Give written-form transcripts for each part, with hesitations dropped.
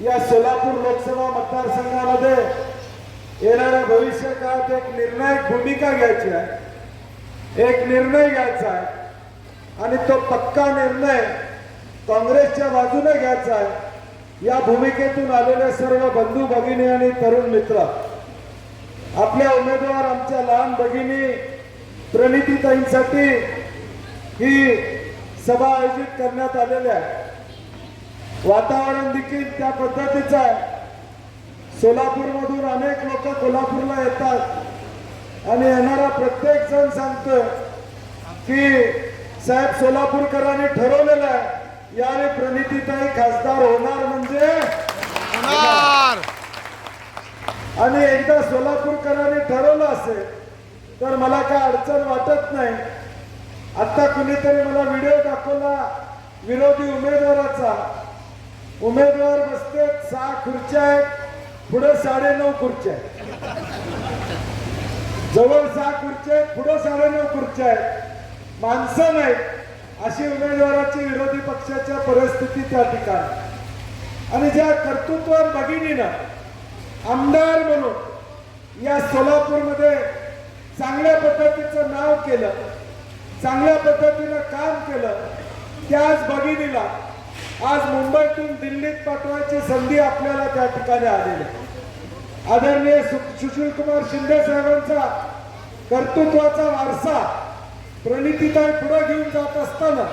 या सोलापूर लोकसभा मतदारसंघामध्ये येणाऱ्या भविष्य काळात एक निर्णायक भूमिका घ्यायची आहे, एक निर्णय घ्यायचा आहे आणि तो पक्का निर्णय काँग्रेसच्या बाजूने घ्यायचा आहे। या भूमिकेतून आलेले सर्व बंधू भगिनी आणि तरुण मित्र आपल्या उमेदवार आमच्या लहान भगिनी प्रणितीताईंसाठी ही सभा आयोजित करण्यात आलेली आहे। वातावरण देखील त्या पद्धतीचं आहे। सोलापूरमधून अनेक लोक कोल्हापूरला येतात आणि येणारा प्रत्येक जण सांगतो की साहेब सोलापूरकरांनी ठरवलेलं आहे याने प्रणितीताई खासदार होणार म्हणजे होणार। आणि एकदा सोलापूरकरांनी ठरवलं असेल तर मला काय अडचण वाटत नाही। आता कुणीतरी मला व्हिडिओ दाखवला विरोधी उमेदवाराचा, उमेदवार बसते 6 खुर्च्या आहेत, पुढे 9.5 खुर्च्या आहेत, जवळ 6 खुर्च्या आहेत, पुढे 9.5 खुर्च्या आहेत, माणसं नाहीत अशी उमेदवाराची विरोधी पक्षाच्या परिस्थिती त्या ठिकाणी। आणि ज्या कर्तृत्वान भगिनीनं आमदार म्हणून या सोलापूरमध्ये चांगल्या पद्धतीचं नाव केलं, चांगल्या पद्धतीनं काम केलं, त्याच भगिनीला आज मुंबईतून दिल्लीत पाठवायची संधी आपल्याला त्या ठिकाणी आलेली आहे। आदरणीय सुशीलकुमार शिंदे साहेबांचा कर्तृत्वाचा वारसा प्रणितीताई पुढे घेऊन जात असताना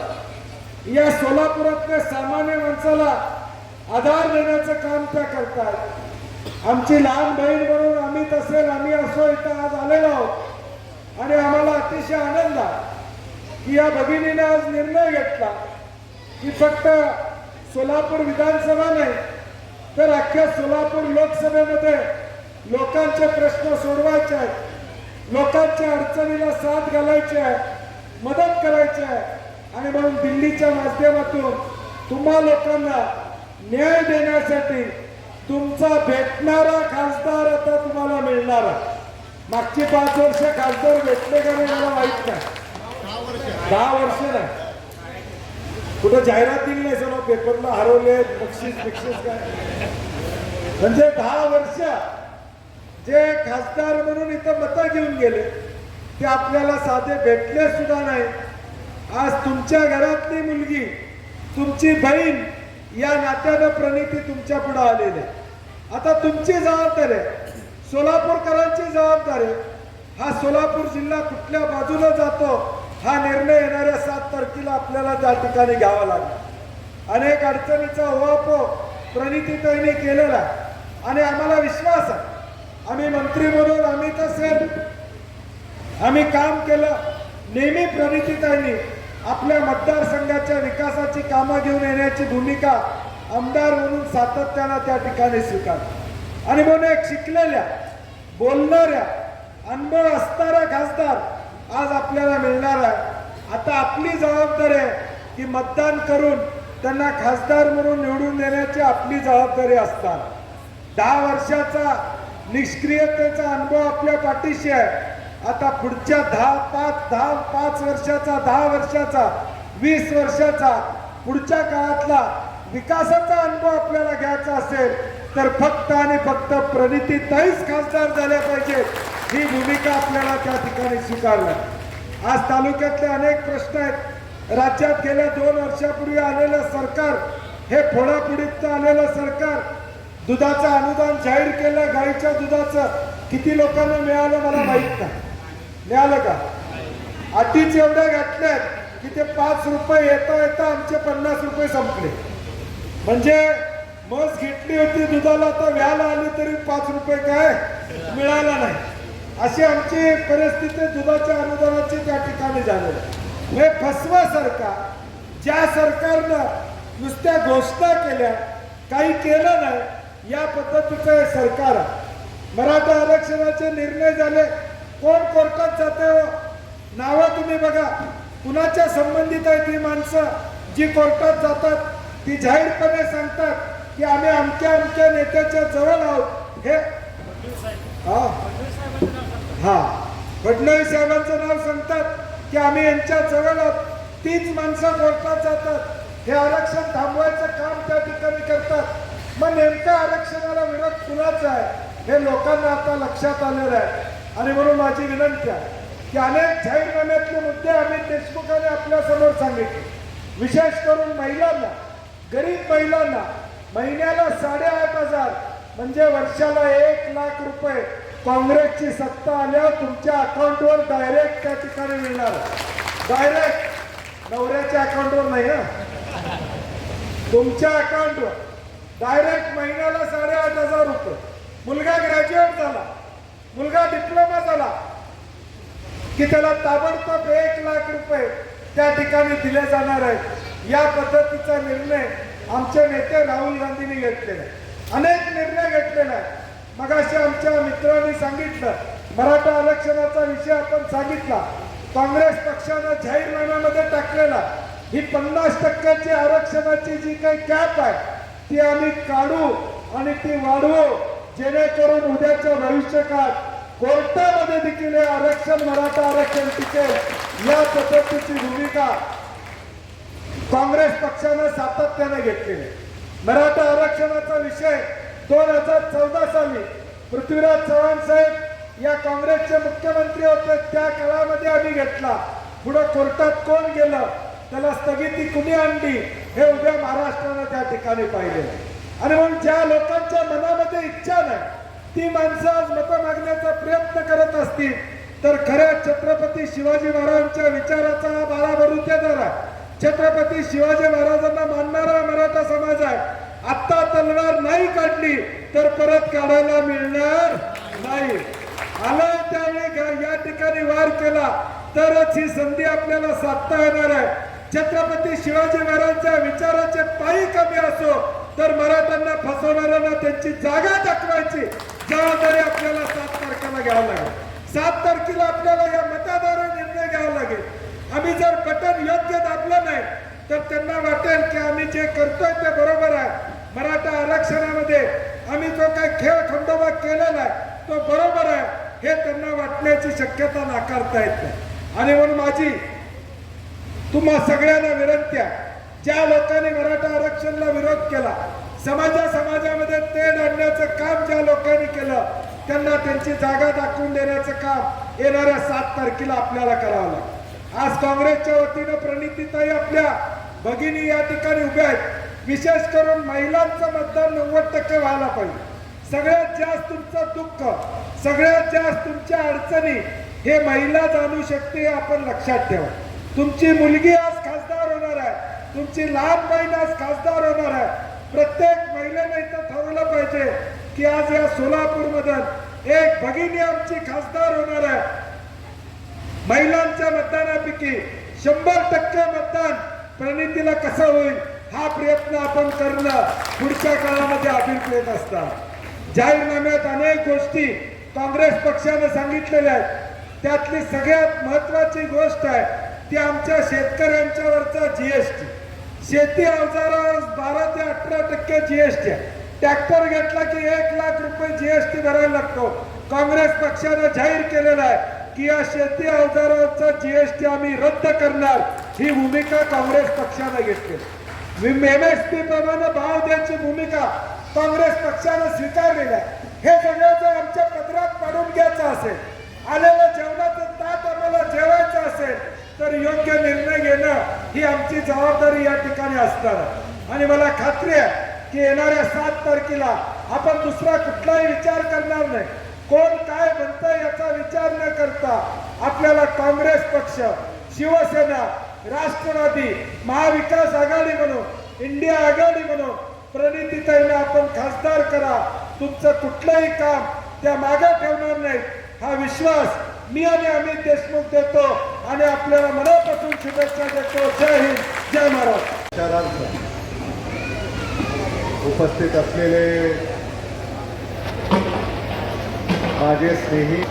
या सोलापुरातल्या सामान्य माणसाला आधार देण्याचं काम त्या करतात। आमची लहान बहीण म्हणून आम्ही असो इथं आज आलेलो आहोत आणि आम्हाला अतिशय आनंद आहे की या भगिनीने आज निर्णय घेतला की फक्त सोलापूर विधानसभा नाही तर अख्ख्या सोलापूर लोकसभेमध्ये लोकांचे प्रश्न सोडवायचे आहेत, लोकांच्या अडचणीला साथ घालायची आहे, मदत करायची आहे आणि म्हणून दिल्लीच्या माध्यमातून तुम्हा लोकांना न्याय देण्यासाठी तुमचा भेटणारा खासदार आता तुम्हाला मिळणार आहे। मागची 5 वर्ष खासदार भेटले का नाही मला माहित नाही, 10 वर्ष नाही, कुठं जाहिरात दिली नाही, सर्व पेपरला हरवले बक्षीस काय, म्हणजे 10 वर्ष जे खासदार म्हणून इथं मतं घेऊन गेले ते आपल्याला साधे भेटले सुद्धा नाही। आज तुमच्या घरातली मुलगी, तुमची बहीण या नात्यानं प्रणिती तुमच्या पुढे आलेली आहे। आता तुमची जबाबदारी आहे, सोलापूरकरांची जबाबदारी आहे, हा सोलापूर जिल्हा कुठल्या बाजूला जातो हा निर्णय येणाऱ्या 7 तारखेला आपल्याला त्या ठिकाणी घ्यावा लागेल। अनेक अडचणीचा उहापोह प्रणितीताईंनी केलेला आहे आणि आम्हाला विश्वास आहे, आम्ही मंत्री म्हणून आम्ही काम केलं। नेहमी प्रणितीताईंनी आपल्या मतदारसंघाच्या विकासाची कामं घेऊन येण्याची भूमिका आमदार म्हणून सातत्यानं त्या ठिकाणी स्वीकारली आणि म्हणून एक शिकलेल्या, बोलणाऱ्या, अनुभव असणारा खासदार आज आपल्याला मिळणार आहे। आता आपली जबाबदारी आहे की मतदान करून त्यांना खासदार म्हणून निवडून देण्याची आपली जबाबदारी असतात। 10 वर्षाचा निष्क्रियतेचा अनुभव आपल्या पाठीशी आहे। आता पुढच्या 5 वर्षाचा, 10 वर्षाचा, 20 वर्षाचा पुढच्या काळातला विकासाचा अनुभव आपल्याला घ्यायचा असेल तर फक्त आणि फक्त प्रणितीताईच खासदार झाल्या पाहिजे ही भूमिका आपल्याला त्या ठिकाणी स्वीकारली। आज तालुक्यातले अनेक प्रश्न आहेत। राज्यात गेल्या 2 वर्षापूर्वी आलेलं सरकार हे फोडाफोडीचं आलेलं सरकार, दुधाचं अनुदान जाहीर केलं, गाईच्या दुधाचं किती लोकांना मिळालं मला माहित नाही, मिळालं का? अटीच एवढ्या घातल्यात की ते 5 रुपये येता आमचे 50 रुपये संपले। म्हणजे मस घेतली होती दुधाला तर व्याला आली तरी 5 रुपये काय मिळाला नाही, अशी आमची परिस्थिती दुधाच्या अनुदानाची त्या ठिकाणी झाली। हे फसवा सरकार, ज्या सरकारनं नुसत्या घोषणा केल्या काही केलं नाही, या पद्धतीचं हे सरकार आहे। मराठा आरक्षणाचे निर्णय झाले, कोण कोर्टात जाते हो? नावं तुम्ही बघा, कुणाच्या संबंधित आहे ती माणसं जी कोर्टात जातात ती जाहीरपणे सांगतात की आम्ही अमक्या नेत्याच्या जवळ आहोत। हे फडणवीस साहेबांचं नाव सांगतात की आम्ही यांच्या जवळ आहोत, तीच माणसं कोर्टात जातात, हे आरक्षण थांबवायचं काम त्या ठिकाणी करतात। मग नेमका आरक्षणाला विरोध कुणाचा आहे हे लोकांना आता लक्षात आलेलं आहे. आणि म्हणून माझी विनंती आहे की अनेक जाहीरनाम्यातले मुद्दे अमित देशमुखांनी आपल्या समोर सांगितले. विशेष करून महिलांना, गरीब महिलांना महिन्याला 8,500 म्हणजे वर्षाला 1,00,000 रुपये काँग्रेसची सत्ता आल्यावर तुमच्या अकाउंटवर डायरेक्ट त्या ठिकाणी मिळणार. डायरेक्ट नवऱ्याच्या अकाउंटवर नाही ना, तुमच्या अकाउंटवर डायरेक्ट महिन्याला 8,500 रुपये. मुलगा ग्रॅज्युएट झाला, मुलगा डिप्लोमा झाला की त्याला ताबडतोब 1,00,000 रुपये त्या ठिकाणी दिले जाणार आहेत. या पद्धतीचा निर्णय आमचे नेते राहुल गांधींनी घेतलेला आहे. अनेक निर्णय घेतलेला आहे. मगाशी आमच्या मित्रांनी सांगितलं, मराठा आरक्षणाचा विषय आपण सांगितला. काँग्रेस पक्षानं जाहीरनाम्यामध्ये टाकलेला ही 50% आरक्षणाची जी काही कॅप आहे ती आम्ही काढू आणि ती वाढवू, जेणेकरून उद्याच्या भविष्यकाळात कोर्टामध्ये देखील आरक्षण, मराठा आरक्षण टिकेल. या पद्धतीची भूमिका काँग्रेस पक्षानं सातत्याने घेतलेली. मराठा आरक्षणाचा विषय 2014 साली पृथ्वीराज चव्हाण साहेब या काँग्रेसचे मुख्यमंत्री होते, त्या काळामध्ये आम्ही घेतला. पुढे कोर्टात कोण गेलं, त्याला स्थगिती कुणी आणली, हे उद्या महाराष्ट्रानं त्या ठिकाणी पाहिलेलं. आणि म्हणून ज्या लोकांच्या मनामध्ये इच्छा नाही ती माणसं आज मतं मागण्याचा प्रयत्न करत असतील तर खऱ्या छत्रपती शिवाजी महाराजांच्या विचाराचा हा बाळा बलुतेदार आहे. छत्रपती शिवाजी महाराजांना मानणारा मराठा समाज आहे. आता तलवार नाही काढली तर परत काढायला मिळणार नाही. आलं त्यावेळी या ठिकाणी वार केला तरच ही संधी आपल्याला साधता येणार आहे. छत्रपती शिवाजी महाराजांच्या विचाराचे पायी कमी असो तर मराठ्यांना फसवणाऱ्यांना त्यांची जागा दाखवायची जबाबदारी आपल्याला 7 तारखेला घ्यावं लागेल. 7 तारखेला आपल्याला या मताद्वारे निर्णय घ्यावा लागेल. आम्ही जर बटन योग्य दाबलं नाही तर त्यांना वाटेल की आम्ही जे करतोय ते बरोबर आहे. मराठा आरक्षणामध्ये आम्ही जो काही खेळ खंडोबा केलेला आहे तो बरोबर आहे हे त्यांना वाटण्याची शक्यता नाकारता येत नाही. आणि म्हणून माझी तुम्हा सगळ्यांना विनंती आहे, ज्या लोकांनी मराठा आरक्षणाला विरोध केला, समाजामध्ये तेढ आणण्याचं काम ज्या लोकांनी केलं त्यांना त्यांची जागा दाखवून देण्याचं काम येणाऱ्या 7 तारखेला आपल्याला करावं लागेल. आज काँग्रेसच्या वतीनं प्रणितीताई आपल्या भगिनी या ठिकाणी उभ्या आहेत. विशेष करून महिलांचं मतदान 90% व्हायला पाहिजे. सगळ्यात जास्त तुमचं दुःख, सगळ्यात जास्त तुमच्या अडचणी हे महिला जाणू शकते हे आपण लक्षात ठेवा. तुमची मुलगी आज खासदार होणार आहे, तुमची लहान बहीण आज खासदार होणार आहे. प्रत्येक महिलेने इथं ठरवलं पाहिजे की आज या सोलापूरमधून एक भगिनी आमची खासदार होणार आहे. महिलांच्या मतदानापैकी 100% मतदान प्रणितीला कसं होईल हा प्रयत्न आपण करणं पुढच्या काळामध्ये अभिप्रेत असतात. जाहीरनाम्यात अनेक गोष्टी काँग्रेस पक्षाने सांगितलेल्या आहेत. त्यातली सगळ्यात महत्वाची गोष्ट आहे ती आमच्या शेतकऱ्यांच्यावरचा जीएसटी. शेती अवजारावर 12 ते 18% जीएसटी आहे. ट्रॅक्टर घेतला की 1,00,000 रुपये जीएसटी भरायला लागतो. काँग्रेस पक्षाने जाहीर केलेला आहे की या शेती अवजारावरचा जीएसटी आम्ही रद्द करणार. ही भूमिका काँग्रेस पक्षाने घेतली. MSP प्रमाणे भाव द्यायची भूमिका काँग्रेस पक्षाने स्वीकारलेली आहे. हे सगळं जर आमच्या पदरात पाडून घ्यायचं असेल, आलेलं जेवणाचं ताट आम्हाला जेवायचं असेल तर योग्य निर्णय घेणं ही आमची जबाबदारी या ठिकाणी असणार आहे. आणि मला खात्री आहे की येणाऱ्या 7 तारखेला आपण दुसरा कुठलाही विचार करणार नाही. कोण काय म्हणतंय याचा विचार न करता आपल्याला काँग्रेस पक्ष, शिवसेना, राष्ट्रवादी, महाविकास आघाडी म्हणून, इंडिया आघाडी म्हणून प्रणितीताईंना आपण खासदार करा. तुमचं कुठलंही काम त्या मागे ठेवणार नाही हा विश्वास मी आणि अमित देशमुख देतो आणि आपल्याला मनापासून शुभेच्छा देतो. जय हिंद, जय महाराष्ट्र. उपस्थित असलेले माझे स्नेही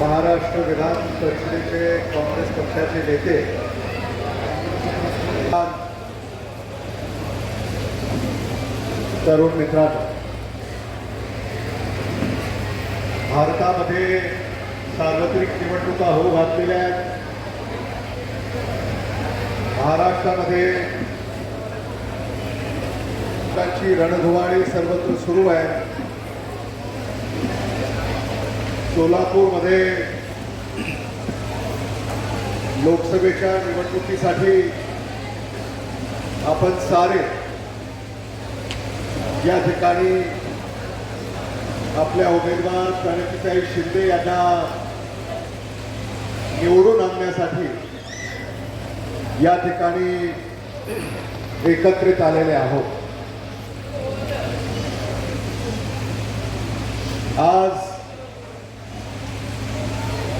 महाराष्ट्र विधान परिषदेचे काँग्रेस पक्षाचे नेते, तरुण मित्रांनो, भारतामध्ये सार्वत्रिक निवडणुका होऊ घातलेल्या आहेत. महाराष्ट्रामध्ये प्रचाराची रणधुमाळी सर्वत्र सुरू आहे. सोलापूरमध्ये लोकसभेच्या निवडणुकीसाठी आपण सारे या ठिकाणी आपल्या उमेदवार प्रणितीताई शिंदे यांना निवडून आणण्यासाठी या ठिकाणी एकत्रित आलेले आहोत. आज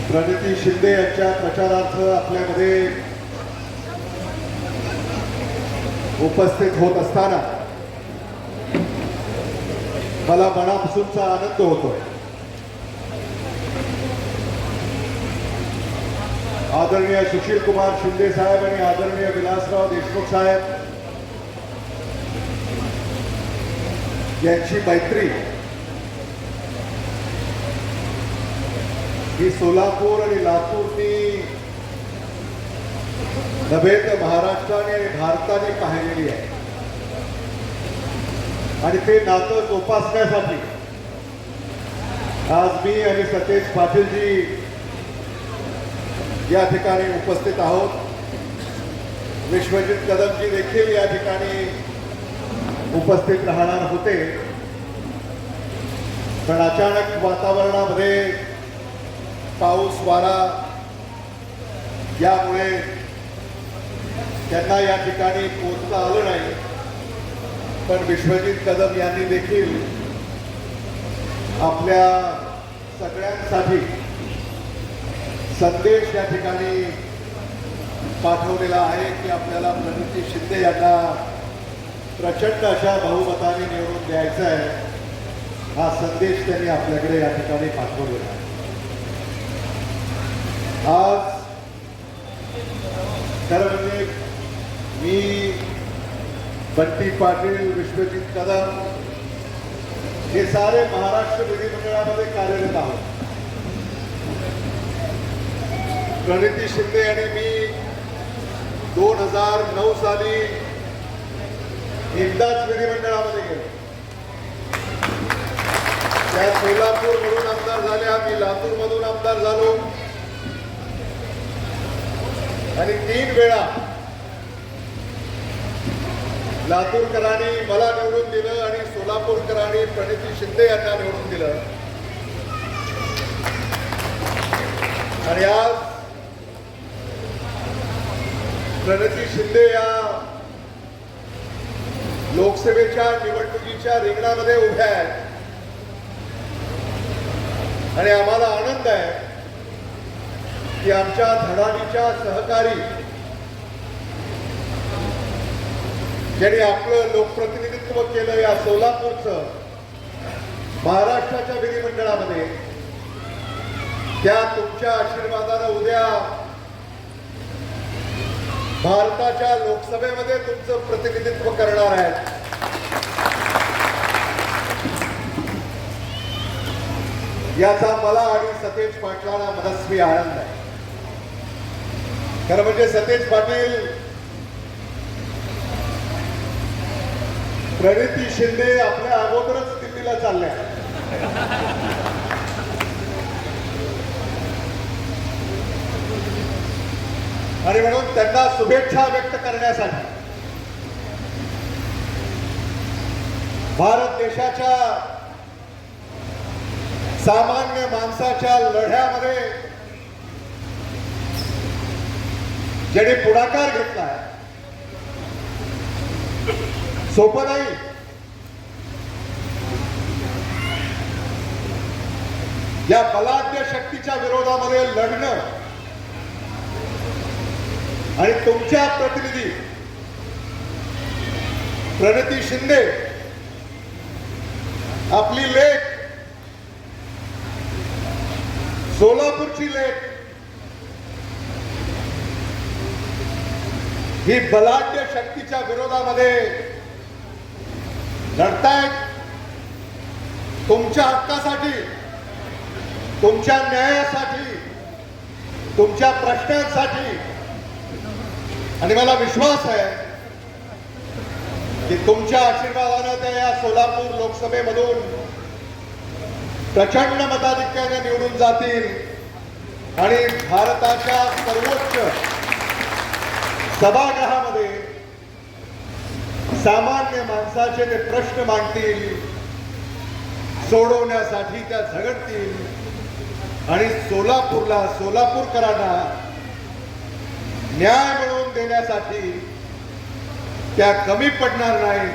प्रणिती शिंदे यांच्या प्रचारार्थ आपल्यामध्ये उपस्थित होत असताना मला मनापासूनचा आनंद होतोय. आदरणीय सुशील कुमार शिंदे साहेब आणि आदरणीय विलासराव देशमुख साहेब यांची मैत्री ही सोलापूर आणि लातूरनी नव्हे तर महाराष्ट्राने आणि भारताने पाहिलेली आहे. आणि ते नातं जोपासण्यासाठी आज मी आणि सतेज पाटीलजी या ठिकाणी उपस्थित आहोत. विश्वजित कदमजी देखील या ठिकाणी उपस्थित राहणार होते, पण अचानक वातावरणामध्ये पाऊस वारा यामुळे त्यांना या ठिकाणी पोहोचता आलं नाही. पण विश्वजित कदम यांनी देखील आपल्या सगळ्यांसाठी संदेश या ठिकाणी पाठवलेला आहे की आपल्याला प्रणिती शिंदे यांना प्रचंड अशा बहुमताने निवडून द्यायचा आहे. हा संदेश त्यांनी आपल्याकडे या ठिकाणी पाठवलेला आहे. आज खरं म्हणजे मी, बंटी पाटील, विश्वजित कदम हे सारे महाराष्ट्र विधिमंडळामध्ये कार्यरत आहोत. प्रणिती शिंदे आणि मी 2009 साली एकदाच विधिमंडळामध्ये गेलो. त्या सोलापूरमधून आमदार झाल्या, मी लातूरमधून आमदार झालो आणि 3 वेळा लातूरकरांनी मला निवडून दिलं आणि सोलापूरकरांनी प्रणिती शिंदे यांना निवडून दिलं. आणि आज प्रणिती शिंदे या लोकसभेच्या निवडणुकीच्या रिंगणामध्ये उभ्या आहेत आणि आम्हाला आनंद आहे की आमच्या धडाडीच्या सहकारी ज्यांनी आपलं लोकप्रतिनिधित्व केलं या सोलापूरचं महाराष्ट्राच्या विधिमंडळामध्ये, त्या तुमच्या आशीर्वादानं उद्या भारताच्या लोकसभेमध्ये तुमचं प्रतिनिधित्व करणार आहेत. याचा मला आणि सतेज पाटलांना मनस्वी आनंद आहे. खरं म्हणजे सतेज पाटील प्रणिती शिंदे आपल्या अगोदरच दिल्लीला चालल्या आणि म्हणून त्यांना शुभेच्छा व्यक्त करण्यासाठी भारत देशाच्या सामान्य माणसाच्या लढ्यामध्ये ज्यांनी पुढाकार घेतला, सोपं नाही. या बलाढ्य शक्तीच्या विरोधामध्ये लढणं आणि तुमच्या प्रतिनिधी प्रणिती शिंदे आपली लेक, सोलापूरची लेक, ही बलाढ्य शक्तीच्या विरोधामध्ये लढतायत. तुमच्या हक्कासाठी, तुमच्या न्यायासाठी, तुमच्या प्रश्नांसाठी. आणि मला विश्वास आहे की तुमच्या आशीर्वादानं त्या या सोलापूर लोकसभेमधून प्रचंड मताधिक्याने निवडून जातील आणि भारताच्या सर्वोच्च सभागृहामध्ये सामान्य माणसाचे ते प्रश्न मांडतील, सोडवण्यासाठी त्या झगडतील आणि सोलापूरला, सोलापूरकरांना न्याय मिळवून देण्यासाठी त्या कमी पडणार नाहीत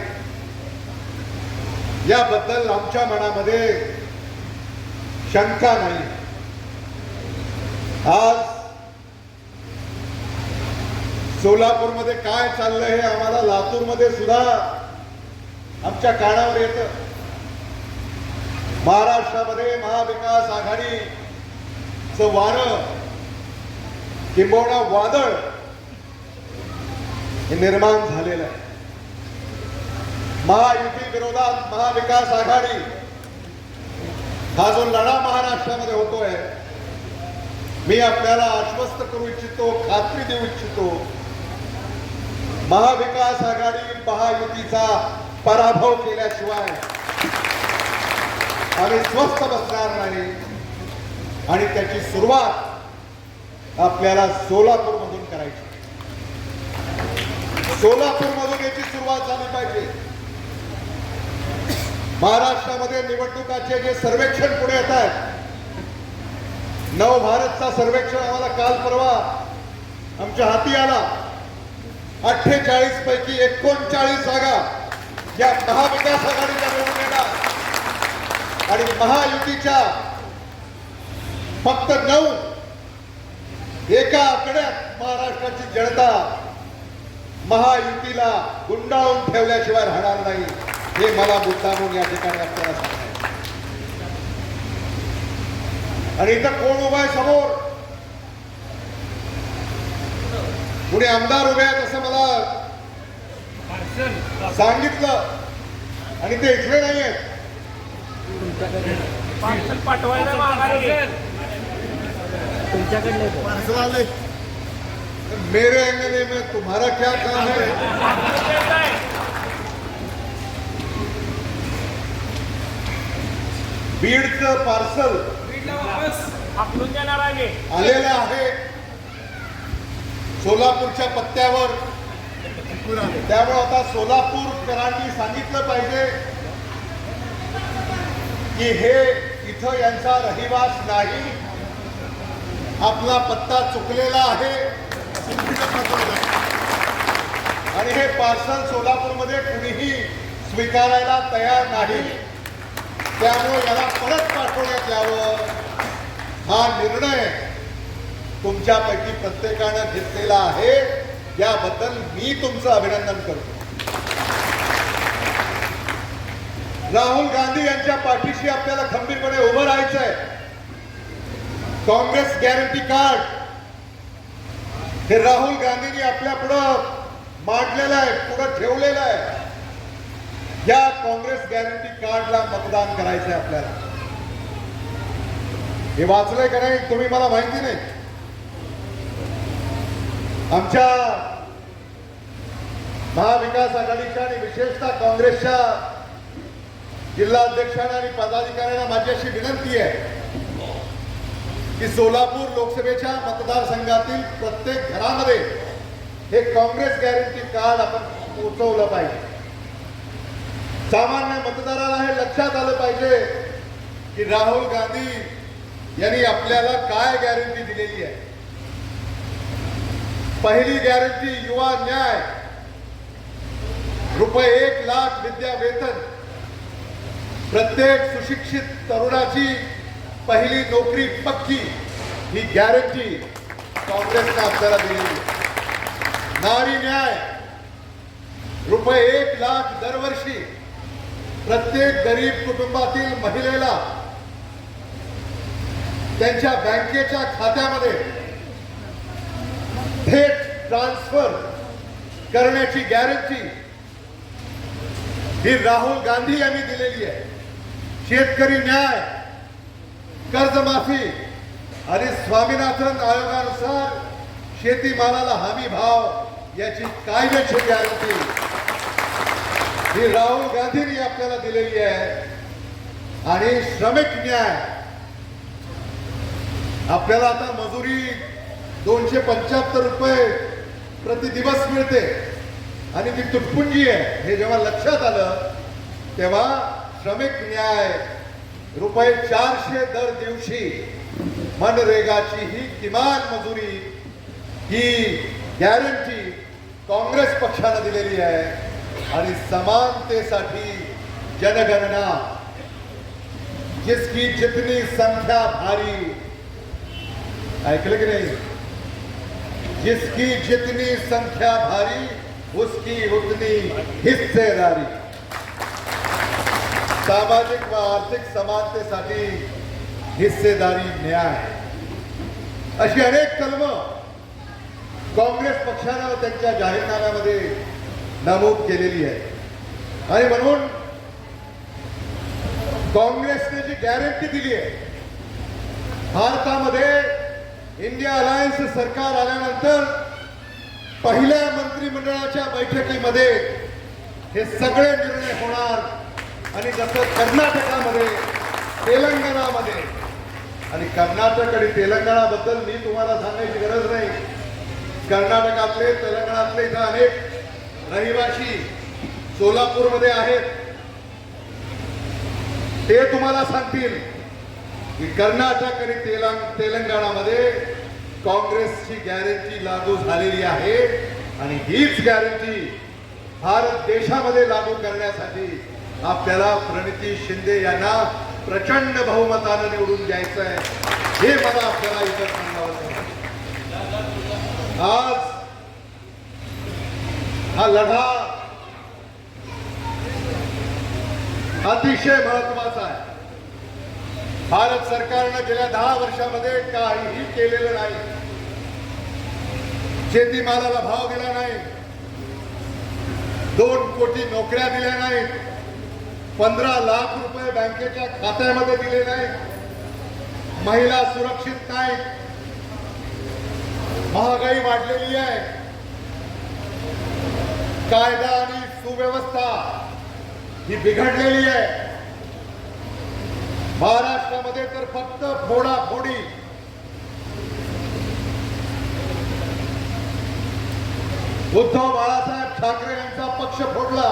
याबद्दल आमच्या मनामध्ये शंका नाही. आज सोलापूरमध्ये काय चाललंय हे आम्हाला लातूरमध्ये सुद्धा आमच्या कानावर येतं. महाराष्ट्रामध्ये महाविकास आघाडीचं वारं किंबहुना वादळ हे निर्माण झालेलं आहे. महायुती विरोधात महाविकास आघाडी हा जो लढा महाराष्ट्रामध्ये होतोय, मी आपल्याला आश्वस्त करू इच्छितो, खात्री देऊ इच्छितो, महाविकास आघाडी महायुतीचा पराभव केल्याशिवाय आम्ही स्वस्थ बसणार नाही. आणि त्याची सुरुवात आपल्याला सोलापूरमधून करायची. सोलापूरमधून याची सुरुवात झाली पाहिजे. महाराष्ट्रामध्ये निवडणुकाचे जे सर्वेक्षण पुढे येत आहेत, नव भारतचा सर्वेक्षण आम्हाला काल परवा आमच्या हाती आला. 48 पैकी 39 जागा या महाविकास आघाडीच्या निवडून येणार आणि महायुतीच्या फक्त 9. एका आकड्यात महाराष्ट्राची जनता महायुतीला गुंडाळून ठेवल्याशिवाय राहणार नाही, हे मला मुद्दामून या ठिकाणी आपल्याला सांगायचं. आणि इथं कोण उभा आहे समोर? पुणे आमदार उभे आहेत असं मला सांगितलं आणि ते इथले नाही आहेत. मेरे अंगने में तुम्हारा क्या काम है? बीडचं पार्सल आलेलं आहे सोलापूरच्या पत्त्यावर. त्यामुळे आता सोलापूरकरांनी सांगितलं पाहिजे की हे इथं यांचा रहिवास नाही, आपला पत्ता चुकलेला आहे आणि हे पार्सल सोलापूरमध्ये कुणीही स्वीकारायला तयार नाही. त्यामुळे याला परत पाठवण्यात यावं. हा निर्णय तुमच्यापैकी प्रत्येकानं घेतलेला आहे, याबद्दल मी तुमचं अभिनंदन करतो. राहुल गांधी यांच्या पाठीशी आपल्याला खंबीरपणे उभं राहायचं आहे. काँग्रेस गॅरंटी कार्ड हे राहुल गांधींनी आपल्या पुढं मांडलेलं आहे, पुढं ठेवलेलं आहे. या काँग्रेस गॅरंटी कार्डला मतदान करायचं आहे आपल्याला. हे वाचलंय का नाही तुम्ही मला माहिती नाही. आमच्या महाविकास आघाडीच्या आणि विशेषतः काँग्रेसच्या जिल्हाध्यक्षांना आणि पदाधिकाऱ्यांना माझी अशी विनंती आहे की सोलापूर लोकसभेच्या मतदारसंघातील प्रत्येक घरामध्ये हे काँग्रेस गॅरंटी कार्ड आपण पोहोचवलं पाहिजे. सामान्य मतदाराला हे लक्षात आलं पाहिजे की राहुल गांधी यांनी आपल्याला काय गॅरंटी दिलेली आहे. पहिली गॅरंटी युवा न्याय, ₹1,00,000 विद्या वेतन, प्रत्येक सुशिक्षित तरुणाची पहिली नोकरी पक्की, ही गॅरंटी काँग्रेसने आपल्याला दिलेली आहे. नारी न्याय, ₹1,00,000 दरवर्षी प्रत्येक गरीब कुटुंबातील महिलेला त्यांच्या बँकेच्या खात्यामध्ये थेट ट्रान्सफर करण्याची गॅरंटी ही राहुल गांधी यांनी दिलेली आहे. शेतकरी न्याय, कर्जमाफी आणि स्वामीनाथन आयोगानुसार शेतीमालाला हमी भाव याची कायदेशीर गॅरंटी ही राहुल गांधींनी आपल्याला दिलेली आहे. आणि श्रमिक न्याय, आपल्याला आता मजुरी 275 रुपये प्रति दिवस मिळते आणि ती तुटपुंजी आहे. हे जेव्हा लक्षात आलं तेव्हा श्रमिक न्याय रुपये 400 दर दिवशी, मनरेगाची ही किमान मजुरी, ही गॅरंटी काँग्रेस पक्षानं दिलेली आहे. आणि समानतेसाठी जनगणना, जिसकी जितनी संख्या भारी, ऐकलं की नाही, जिसकी जितनी संख्या भारी उसकी उतनी हिस्सेदारी. सामाजिक व आर्थिक समानतेसाठी हिस्सेदारी, न्याय, अशी अनेक कलमं काँग्रेस पक्षानं त्यांच्या जाहीरनाम्यामध्ये नमूद केलेली आहे. आणि म्हणून काँग्रेसने जी गॅरंटी दिली आहे, भारतामध्ये इंडिया अलायन्स सरकार आल्यानंतर पहिल्या मंत्रिमंडळाच्या बैठकीमध्ये हे सगळे निर्णय होणार. आणि जसं कर्नाटकामध्ये, तेलंगणामध्ये, आणि कर्नाटक आणि तेलंगणाबद्दल मी तुम्हाला सांगायची गरज नाही. कर्नाटकातले, तेलंगणातले इथं अनेक रहिवासी सोलापूरमध्ये आहेत. ते तुम्हाला सांगतील की कर्नाटक आणि तेलंगणामध्ये काँग्रेसची गॅरंटी लागू झालेली आहे. आणि हीच गॅरंटी भारत देशामध्ये लागू करण्यासाठी आपल्याला प्रणिती शिंदे यांना प्रचंड बहुमतानं निवडून द्यायचं आहे. हे मला आपल्याला इथं सांगावं. आज हा लढा अतिशय महत्वाचा आहे. भारत सरकारनं गेल्या 10 वर्षामध्ये काहीही केलेलं नाही. शेतीमालाला भाव दिला नाही, 2 कोटी नोकऱ्या दिल्या नाहीत, 15 लाख रुपये बँकेच्या खात्यामध्ये दिले नाहीत, महिला सुरक्षित नाहीत, महागाई वाढलेली आहे, कायदा आणि सुव्यवस्था ही बिघडलेली आहे. महाराष्ट्रामध्ये तर फक्त फोडाफोडी. उद्धव बाळासाहेब ठाकरे यांचा पक्ष फोडला,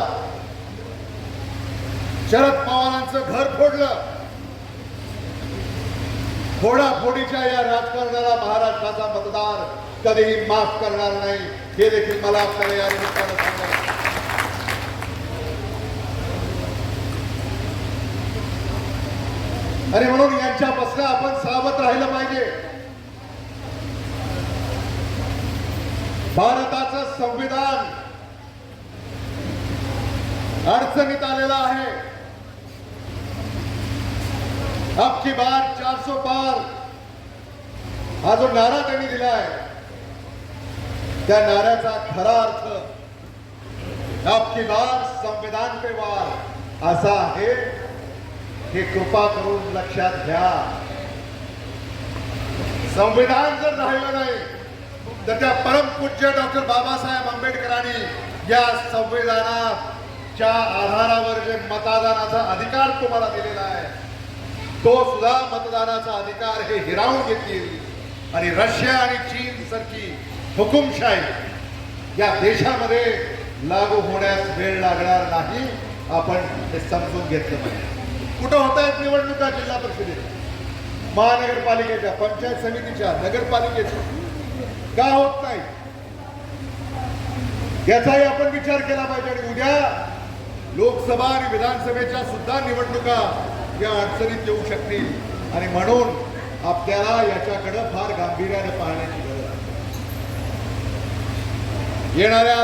शरद पवारांचं घर फोडलं. फोडाफोडीच्या या राजकारणाला महाराष्ट्राचा मतदार कधीही माफ करणार नाही. हे देखील मला आपल्याला या निमित्तानं सांगायचं. आणि म्हणून यांच्यापासून आपण सावध राहिलं पाहिजे. भारताचं संविधान अडचणीत आलेलं आहे. अब की बार 400 पार हा जो नारा त्यांनी दिला आहे, त्या नाऱ्याचा खरा अर्थ अब की बार संविधान पे वार असा आहे. हे कृपा करून लक्षात घ्या. संविधान जर राहिलं नाही तर त्या परमपूज्य डॉक्टर बाबासाहेब आंबेडकरांनी या संविधानाच्या आधारावर जे मतदानाचा अधिकार तुम्हाला दिलेला आहे, तो सुद्धा मतदानाचा अधिकार हे हिरावून घेतील आणि रशिया आणि चीन सारखी हुकुमशाही या देशामध्ये लागू होण्यास वेळ लागणार नाही. आपण हे समजून घेतलं पाहिजे. कुठं होत आहेत निवडणुका? जिल्हा परिषदेच्या, महानगरपालिकेच्या, पंचायत समितीच्या, नगरपालिकेच्या. का होत नाही याचाही आपण विचार केला पाहिजे. आणि उद्या लोकसभा आणि विधानसभेच्या सुद्धा निवडणुका या अडचणीत येऊ शकतील. आणि म्हणून आपल्याला याच्याकडे फार गांभीर्याने पाहण्याची गरज आहे. येणाऱ्या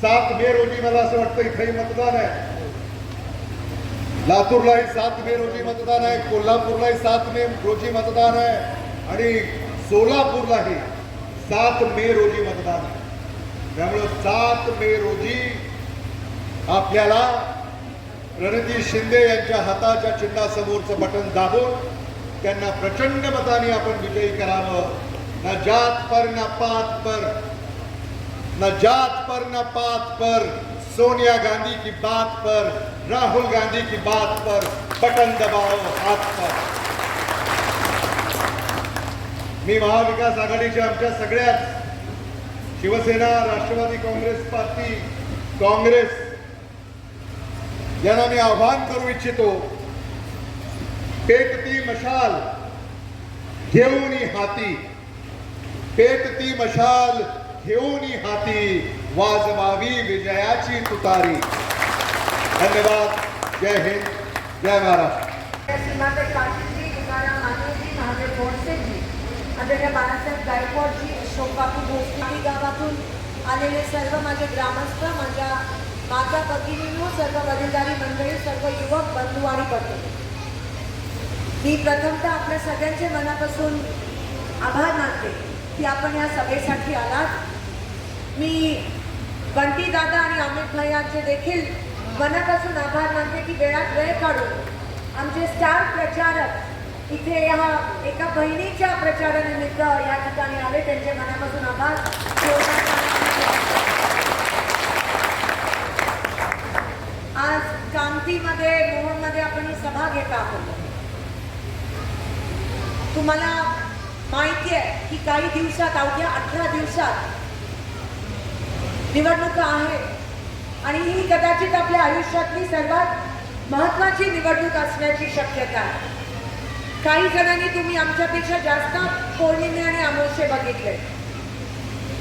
7 मे रोजी मला असं वाटतं इथेही मतदान आहे. लातूरलाही 7 मे रोजी मतदान आहे, कोल्हापूरलाही 7 मे रोजी मतदान आहे आणि सोलापूरलाही 7 मे रोजी मतदान आहे. त्यामुळे 7 मे रोजी आपल्याला प्रणिती शिंदे यांच्या हाताच्या चिन्हासमोरचं बटन दाबून त्यांना प्रचंड मताने आपण विजयी करावं. न जात पर न पात पर, न जात पर न पात पर, सोनिया गांधी की बात पर, राहुल गांधी की बात पर बटन दबाओ हात पर. मी महाविकास आघाडीच्या आमच्या सगळ्याच शिवसेना, राष्ट्रवादी काँग्रेस पार्टी, काँग्रेस यांना मी आवाहन करू इच्छितो, पेटती मशाल घेऊन हाती, पेटती मशाल घेऊन हाती, वाजवावी विजयाची तुतारी. धन्यवाद. जय हिंद, जय महाराष्ट्र. सीमाताई पाटील जी, तुकाराम मानेजी, महादेव गोडसे जी, आदरणीय बाळासाहेब गायकवाड जी, अशोक बापू भोसले गावातून आलेले सर्व माझे ग्रामस्थ, माझ्या भगिनींनो, सर्व वडीलधारी मंडळी, सर्व युवक बंधू आणि पत्नी, मी प्रथमतः आपल्या सगळ्यांचे मनापासून आभार मानते की आपण या सभेसाठी आलात. मी बंटी दादा आणि अमित भैयाचे देखील मनापासून आभार मानते की वेळात वेळ काढून आमचे स्टार प्रचारक इथे या एका बहिणीच्या प्रचारानिमित्त या ठिकाणी आले, त्यांचे मनापासून आभार. आज कामतीमध्ये, मोहोळमध्ये आपण ही सभा घेत आहोत. तुम्हाला माहिती आहे की काही दिवसात, अवघ्या 18 दिवसात निवडणुका आहेत आणि ही कदाचित आपल्या आयुष्यातली सर्वात महत्त्वाची निवडणूक असण्याची शक्यता आहे. काही जणांनी तुम्ही आमच्यापेक्षा जास्त पौर्णिमे आणि अमावस्ये बघितले,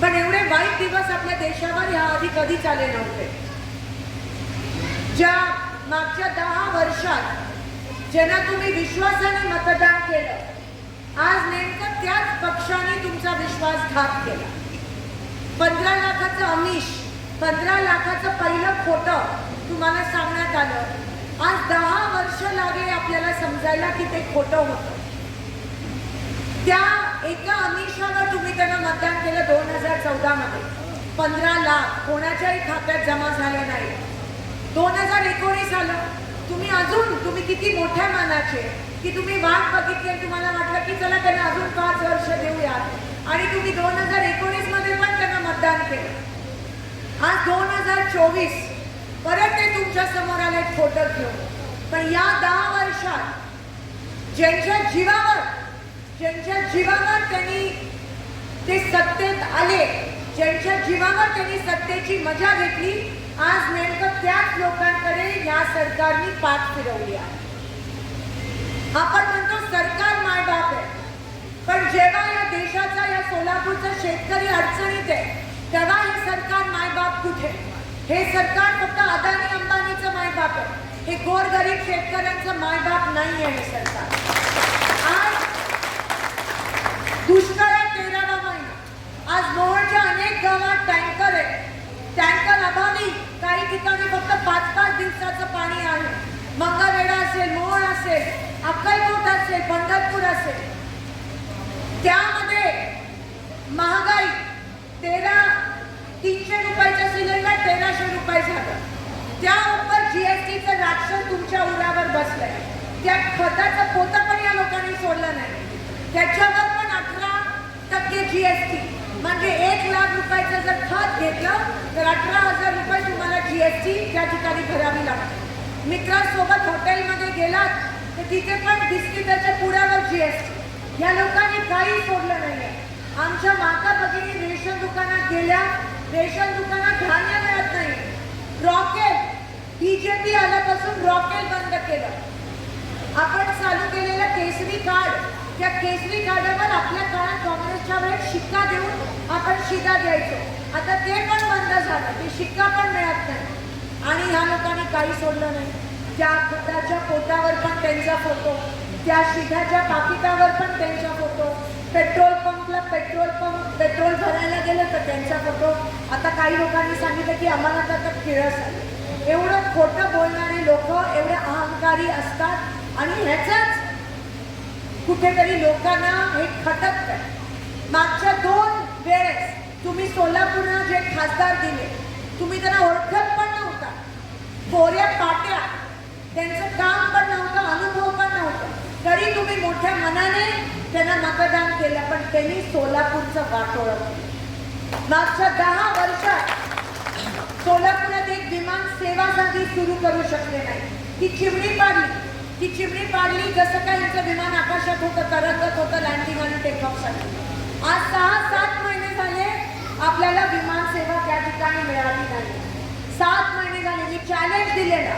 पण एवढे वाईट दिवस आपल्या देशावर ह्या आधी कधीच आले नव्हते. ज्या मागच्या 10 वर्षात ज्यांना तुम्ही विश्वासाने मतदान केलं, आज नेमकं त्याच पक्षाने तुमचा विश्वासघात केला. 15 लाखाचं आमिष, 15 लाखाचं पहिलं खोटं तुम्हाला सांगण्यात आलं. आज 10 वर्ष लागले आपल्याला समजायला की ते खोटं होतं. त्या एका आमिषावर तुम्ही त्यांना मतदान केलं 2014 मध्ये. 15 लाख कोणाच्याही खात्यात जमा झाले नाही. 2019 आलं, तुम्ही किती मोठ्या मानाचे की तुम्ही वाट बघितली आणि तुम्हाला वाटलं की चला त्यांना अजून 5 वर्ष देऊयात आणि तुम्ही 2019 मध्ये पण त्यांना मतदान केलं. आज 2024 परत ते तुमच्या समोर आले खोटं घेऊन. पण या 10 वर्षात ज्यांच्या जीवावर त्यांनी ते सत्तेत आले, ज्यांच्या जीवावर त्यांनी सत्तेची मजा घेतली, आज नेमकं त्याच लोकांकडे या सरकारने पाठ फिरवली आहे. आपण म्हणतो सरकार मायबाप आहे, पण जेव्हा या देशाचा, या सोलापूरचा शेतकरी अडचणीत आहे, तेव्हा हे सरकार मायबाप कुठे? हे सरकार फक्त अदानी अंबानीचं मायबाप आहे. हे गोरगरीब शेतकऱ्यांचं मायबाप नाही आहे हे सरकार. आज दुष्काळात 13वा महिना. आज मोहोळच्या अनेक गावात टँकर आहे. टँकर अभावी काही ठिकाणी फक्त 5-5 दिवसाचं पाणी आहे. मंगळवेढा असेल, मोहोळ असेल, अक्कलकोट असेल, पंढरपूर असेल, त्यामध्ये महागाई 300 रुपयाचं सिलेंडर 1300 रुपये झालं. त्या उपर जीएसटीचं राक्षस तुमच्या उरावर बसलंय. त्या खताचं पोतं पण या लोकांनी सोडलं नाही. त्याच्यावर पण 18% जीएसटी, म्हणजे 1 लाख रुपयाचं जर खत घेतलं तर 18,000 रुपये तुम्हाला जीएसटी त्या ठिकाणी भरावी लागते. मित्रांसोबत हॉटेलमध्ये गेलात तर तिथे पण बिस्किटाच्या पुड्यावर जीएसटी. या लोकांनी काही सोडलं नाहीये. आमच्या माता भगिनी रेशन दुकानात गेल्या, रेशन दुकानात धान्य मिळत नाही. रॉकेल, बीजेपी आल्यापासून रॉकेल बंद केलं. आपण चालू केलेलं केसरी कार्ड, त्या केसरी कार्डावर आपल्या काळात काँग्रेसच्या वेळेस शिक्का देऊन आपण शिधा द्यायचो. आता ते पण बंद झालं, ते शिक्का पण मिळत नाही. आणि ह्या लोकांनी काही सोडलं नाही. त्या खताच्या पोटावर पण त्यांचा फोटो, त्या शिधाच्या पाकिटावर पण त्यांचा फोटो, पेट्रोल पंपला पेट्रोल भरायला गेलं तर त्यांचा फोटो. आता काही लोकांनी सांगितलं की आम्हाला आता किळस आली. एवढं खोटं बोलणारे लोक एवढे अहंकारी असतात आणि ह्याचाच कुठेतरी लोकांना हे खटकत आहे. मागच्या 2 वेळेस तुम्ही सोलापूरला जे खासदार दिले, तुम्ही त्यांना ओळखत पण नव्हता. कोऱ्या पाट्या, त्यांचं काम पण नव्हतं, अनुभव पण नव्हता, तरी तुम्ही मोठ्या मनाने त्यांना मतदान केलं. पण त्यांनी सोलापूरचं वाटोळं केलं. मागच्या 10 वर्षात सोलापुरात एक विमान सेवा साधी सुरू करू शकले नाही. ती चिमणी पाडली जसं काय यांचं विमान आकाशात होतं, तरंगत होतं लँडिंग आणि टेक ऑफसाठी. आज 6-7 महिने झाले आपल्याला विमान सेवा त्या ठिकाणी मिळाली नाही. 7 महिने झाले. मी चॅलेंज दिलेला,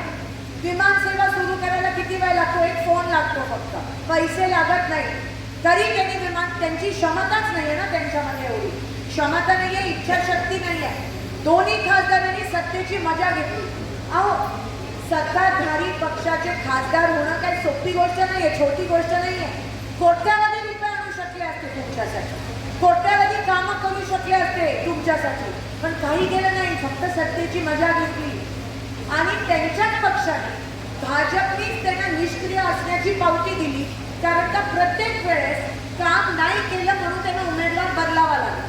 विमान सेवा सुरू करायला किती वेळ लागतो? एक फोन लागतो फक्त, पैसे लागत नाही. तरी त्यांनी त्यांची क्षमताच नाहीये ना, त्यांच्यामध्ये एवढी क्षमता नाहीये, इच्छाशक्ती नाहीये. दोन्ही खासदारांनी सत्तेची मजा घेतली. अहो, सत्ताधारी पक्षाचे खासदार होणं काही सोपी गोष्ट नाहीये, छोटी गोष्ट नाहीये. कोट्यावधी रुपये आणू शकले असते तुमच्यासाठी, कोट्यावधी कामं करू शकले असते तुमच्यासाठी, पण काही केलं नाही. फक्त सत्तेची मजा घेतली. आणि त्यांच्याच पक्षाने, भाजपनीच त्यांना निष्क्रिय असण्याची पावती दिली. कारण का प्रत्येक वेळेस काम नाही केलं म्हणून त्यांना उमेदवार बदलावा लागला.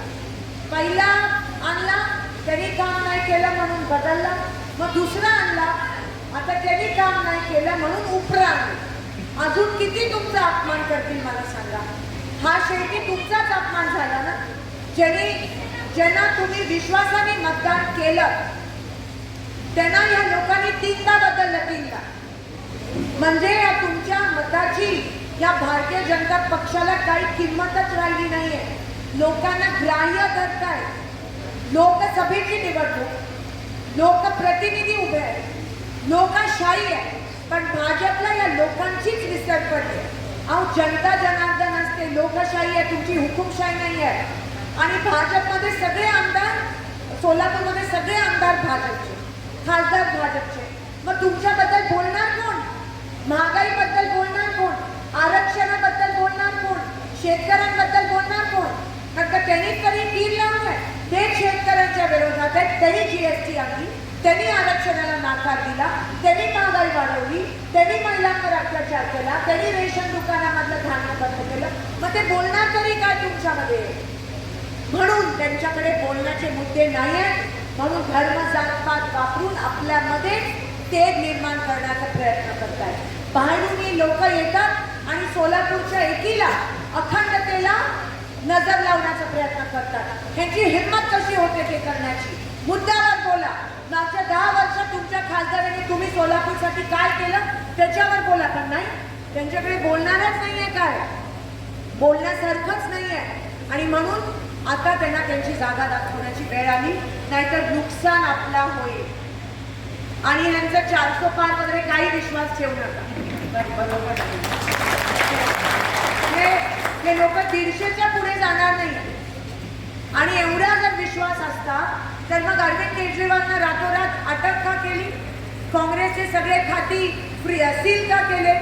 पहिला आणला, त्यांनी काम नाही केलं म्हणून बदलला. मग दुसरा आणला, आता त्यांनी काम नाही केलं म्हणून उपरा आणला. अजून किती तुमचा अपमान करतील मला सांगा? हा शेवटी तुमचाच अपमान झाला ना. ज्यांना तुम्ही विश्वासाने मतदान केलं त्यांना या लोकांनी 3दा बदललं. 3दा म्हणजे या तुमच्या मताची या भारतीय जनता पक्षाला काही किंमतच राहिली नाहीये. लोकांना ग्राह्य धरताय. लोकसभेची निवडणूक, लोकप्रतिनिधी उभे आहेत, लोकशाही आहे, पण भाजपला या लोकांचीच विसर पडते. अहो, जनता जनार्दन असते, लोकशाही आहे, तुमची हुकुमशाही नाही आहे. आणि भाजपमध्ये सगळे आमदार, सोलापूरमध्ये सगळे आमदार भाजपचे, खासदार भाजपचे. मग तुमच्याबद्दल बोलणार कोण? महागाईबद्दल बोलणार कोण? आरक्षणाबद्दल बोलणार कोण? शेतकऱ्यांबद्दल बोलणार कोण? कारण त्यांनी तरी तीर लावून आहे, ते शेतकऱ्यांच्या विरोधात आहेत. त्यांनी GST आणली, त्यांनी आरक्षणाला नाकार दिला, त्यांनी महागाई वाढवली, त्यांनी महिलांवर अत्याचार केला, त्यांनी रेशन दुकानामधलं धान्य बंद केलं. मग ते बोलणार तरी काय तुमच्यामध्ये? म्हणून त्यांच्याकडे बोलण्याचे मुद्दे नाही आहेत. म्हणून धर्म जातपात वापरून आपल्यामध्ये तेढ निर्माण करण्याचा प्रयत्न करतायत. बाहेरून लोक येतात आणि सोलापूरच्या एकीला, अखंडतेला नजर लावण्याचा प्रयत्न करतात. ह्यांची हिंमत कशी होते ते करण्याची? मुद्द्यावर बोला. मागच्या 10 वर्षात तुमच्या खासदारांनी तुम्ही सोलापूरसाठी काय केलं त्याच्यावर बोला. पण नाही, त्यांच्याकडे बोलणारच नाहीये, काय बोलण्यासारखंच नाहीये. आणि म्हणून आता त्यांना त्यांची जागा दाखवण्याची वेळ आली, नाहीतर नुकसान आपला होईल. आणि यांचा 400 पार वगैरे काही विश्वास ठेवू नका. हे लोक 150च्या पुढे जाणार नाही. आणि एवढा जर विश्वास असता तर मग अरविंद केजरीवालनं रातोरात अटक का केली? काँग्रेसचे सगळे खाती सील का केले?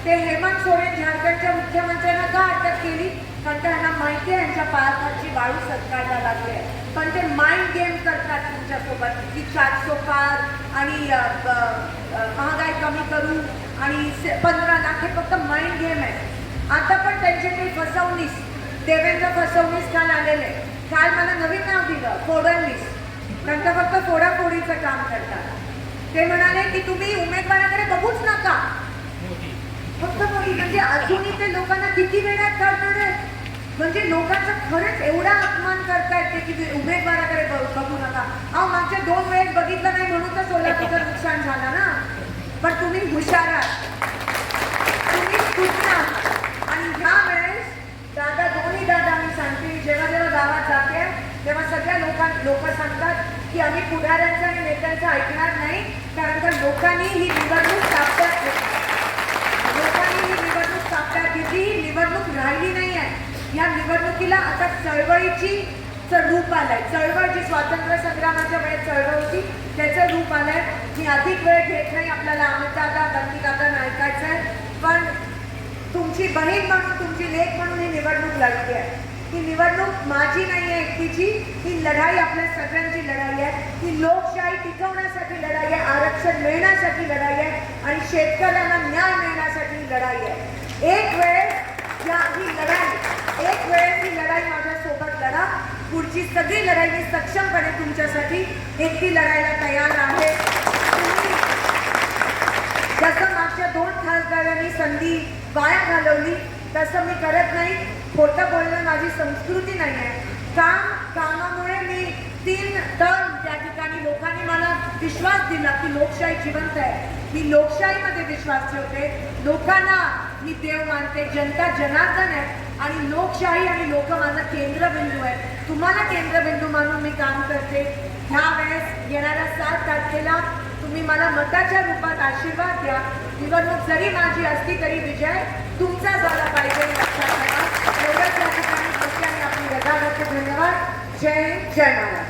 ते हेमंत सोरेन झारखंडच्या मुख्यमंत्र्यांना का अटक केली? कारण त्यांना माहिती आहे यांच्या पायाखालची वाळू सरकारला लागले. पण ते माइंड गेम करतात तुमच्यासोबत की 400 पार आणि महागाई कमी करू आणि 15 लाख, हे फक्त माइंड गेम आहे. आता पण त्यांचे काही फसवणीस, देवेंद्र फसवणीस काल आलेले. काल मला नवीन नाव दिलं, फोडणवीस. नंतर फक्त फोडाफोडीचं काम करतात. ते म्हणाले की तुम्ही उमेदवाराकडे बघूच नका, फक्त मोदी. म्हणजे अजूनही ते लोकांना किती वेळात करणार आहेत? म्हणजे लोकांचा खरंच एवढा अपमान करतायत ते की उमेदवाराकडे बघू नका. अहो, मागच्या 2 वेळेस बघितलं नाही म्हणून तर सोलापूरचं नुकसान झालं ना. पण तुम्ही हुशार आहात, तुम्ही सुटणार. आणि ह्या वेळेस दादा, दोन्ही दादा मी सांगते, जेव्हा जेव्हा गावात जाते तेव्हा सगळ्या लोक सांगतात की आम्ही पुढाऱ्यांचं आणि नेत्यांचं ऐकणार नाही. कारण का लोकांनी ही निवडणूक ताब्यात घेतली, लोकांनी ही निवडणूक ताब्यात घेतली. ही निवडणूक राहिली नाही आहे. या निवडणुकीला आता चळवळीची रूप आलंय. चळवळ जी स्वातंत्र्य संग्रामाच्या वेळेस चळवळ होती त्याचं रूप आलंय. मी अधिक वेळ घेत नाही, आपल्याला अमितदादा, बंटीदादा ऐकायचं आहे. पण तुमची बहीण म्हणून, तुमची लेक म्हणून ही निवडणूक लढली आहे. ही निवडणूक माझी नाही आहे एकटीची, ही लढाई आपल्या सगळ्यांची लढाई आहे. ही लोकशाही टिकवण्यासाठी लढाई आहे, आरक्षण मिळण्यासाठी लढाई आहे आणि शेतकऱ्यांना न्याय मिळण्यासाठी ही लढाई आहे. एक वेळेस ही लढाई माझ्यासोबत लढा. पुढची सगळी लढाई मी सक्षमपणे तुमच्यासाठी एकटी लढायला तयार आहे. जसं मागच्या 2 खासदारांनी संधी वाया घालवली तसं मी करत नाही. खोटं बोलणं माझी संस्कृती नाही आहे. कामामुळे मी 3 टर्म त्या ठिकाणी लोकांनी मला विश्वास दिला की लोकशाही जिवंत आहे. मी लोकशाहीमध्ये विश्वास ठेवते. लोकांना मी देव मानते. जनता जनार्दन आहे आणि लोकशाही आणि लोक माझा केंद्रबिंदू आहे. तुम्हाला केंद्रबिंदू मानून मी काम करते. ह्या वेळेस येणाऱ्या 7 तारखेला तुम्ही मला मताच्या रूपात आशीर्वाद द्या. निवडणूक जरी माझी असली तरी विजय तुमचा झाला पाहिजे लक्षात ठेवा. एवढंच या ठिकाणी पक्षाने आपली रजा करते. धन्यवाद. जय हिंद, जय महाराष्ट्र.